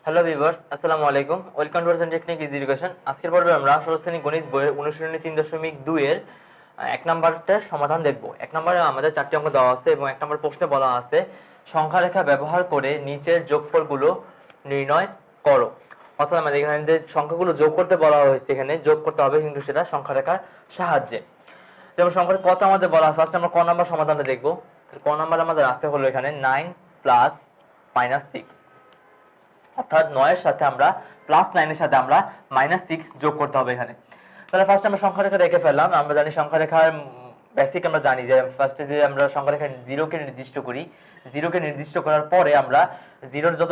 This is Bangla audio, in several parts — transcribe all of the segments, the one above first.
হ্যালো ভিউয়ার্স, আসসালামু আলাইকুম। Welcome to our technique easy education. আজকের পর্বে আমরা ষষ্ঠ শ্রেণী গণিত বইয়ের অনুশীলনী 3.2 এর এক নাম্বারটার সমাধান দেখব। এক নম্বরে আমাদের 4টি অঙ্ক দেওয়া আছে এবং এক নম্বর প্রশ্নে বলা আছে সংখ্যা রেখা ব্যবহার করে নিচের যোগফলগুলো নির্ণয় করো। অর্থাৎ আমাদের এখানে যে সংখ্যাগুলো যোগ করতে বলা হয়েছে, এখানে যোগ করতে হবে কিন্তু সেটা সংখ্যা রেখার সাহায্যে। যেমন সংখ্যার কত আমাদের বলা আছে, ফার্স্ট আমরা ক নাম্বার সমাধানটা দেখব। ক নাম্বার আমাদের আছে হলো এখানে 9 প্লাস -6, অর্থাৎ 9 এর সাথে আমরা প্লাস 9 এর সাথে আমরা -6 যোগ করতে হবে এখানে। তাহলে ফার্স্ট আমরা সংখ্যা রেখা রেখে ফেললাম। আমরা জানি সংখ্যা রেখার বেসিক, আমরা জানি যে ফার্স্টে যে আমরা সংখ্যা রেখা 0 কে নির্দিষ্ট করি, 0 কে নির্দিষ্ট করার পরে আমরা 0 এর যত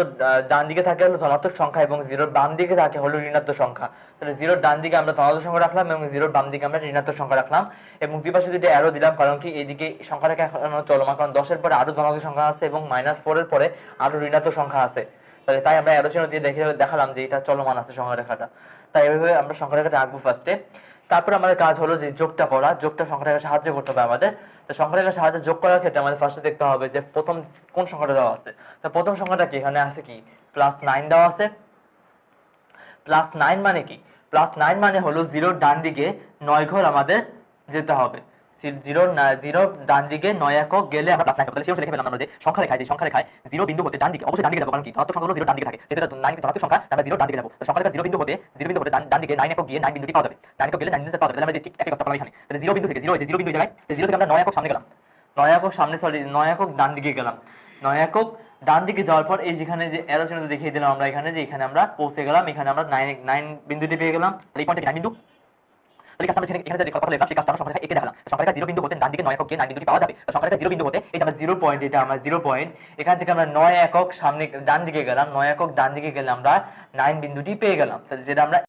ডান দিকে থাকে হলো ধনাত্মক সংখ্যা এবং 0 এর বাম দিকে থাকে হলো ঋণাত্মক সংখ্যা। তাহলে 0 এর ডান দিকে আমরা ধনাত্মক সংখ্যা রাখলাম এবং 0 এর বাম দিকে আমরা ঋণাত্মক সংখ্যা রাখলাম এবং দুই পাশে দুটো অ্যারো দিলাম, কারণ কি এইদিকে সংখ্যা রেখা এখনো চলমান, কারণ 10 এর পরে আরো ধনাত্মক সংখ্যা আছে এবং -4 এর পরে আরো ঋণাত্মক সংখ্যা আছে। তাই আমরা অ্যারো চিহ্ন দিয়ে দেখালাম যে এটা চলমান আছে সংখ্যা রেখাটা। তাই এইভাবে আমরা সংখ্যা রেখাটা আঁকবো ফার্স্টে। তারপর আমাদের কাজ হলো যে যোগটা করা, যোগটা সংখ্যা রেখার সাহায্যে করতে হবে আমাদের। তো সংখ্যা রেখার সাহায্যে যোগ করার ক্ষেত্রে আমাদের ফার্স্টে দেখতে হবে যে প্রথম কোন সংখ্যাটা দেওয়া আছে। তো প্রথম সংখ্যাটা কি, এখানে আছে কি +9 দেওয়া আছে। +9 মানে কি? +9 মানে হলো 0 ডান দিকে 9 ঘর আমাদের যেতে হবে। 0 ডান দিকে 9 একক গেলে আমরা +9 পাবো। তাহলে সেই লিখে পেলাম আমরা যে সংখ্যা রেখায় 0 বিন্দু হতে ডান দিকে, অবশ্যই ডান দিকে যাব, কারণ কি ধনাত্মক সংখ্যা হলো 0 ডান দিকে থাকে, যেটা 9 ধনাত্মক সংখ্যা, আমরা 0 ডান দিকে যাব। তো সংখ্যা রেখা 0 বিন্দু হতে ডান দিকে 9 একক গিয়ে 9 বিন্দুটি পাওয়া যাবে। 9 একক গেলে 9 বিন্দু পাওয়া যাবে। তাহলে আমরা যে ঠিক একই কাজ করলাম এখানে। তাহলে 0 বিন্দু থেকে 0 বিন্দু জায়গায়, 0 থেকে আমরা 9 একক সামনে গেলাম। 9 একক ডান দিকে গেলাম। 9 একক ডান দিকে যাওয়ার পর এই যেখানে যে অ্যারো চিহ্ন দেখিয়ে দিলাম আমরা এখানে, যে এখানে আমরা পৌঁছে গেলাম, এখানে আমরা 9 বিন্দুটি পেয়ে গেলাম। এই পয়েন্টে 9 বিন্দু। তাহলে কাজ আমরা এখানে যে কথা লিখলাম সেই কাজটা আমরা সংখ্যা রেখা এঁকে দেখালাম। সংখ্যা রেখা 0 বিন্দু হতে ডান দিকে 9 একক গিয়ে 9 বিন্দুটি পাওয়া যাবে। তো সংখ্যা রেখা 0 বিন্দু হতে এই যে আমরা 0 পয়েন্ট, এটা আমরা 0 পয়েন্ট, এখান থেকে আমরা 9 একক সামনে ডান দিকে গেলাম। 9 একক ডান দিকে গেলে আমরা 9 বিন্দুটি পেয়ে গেলাম। তাহলে যেটা আমরা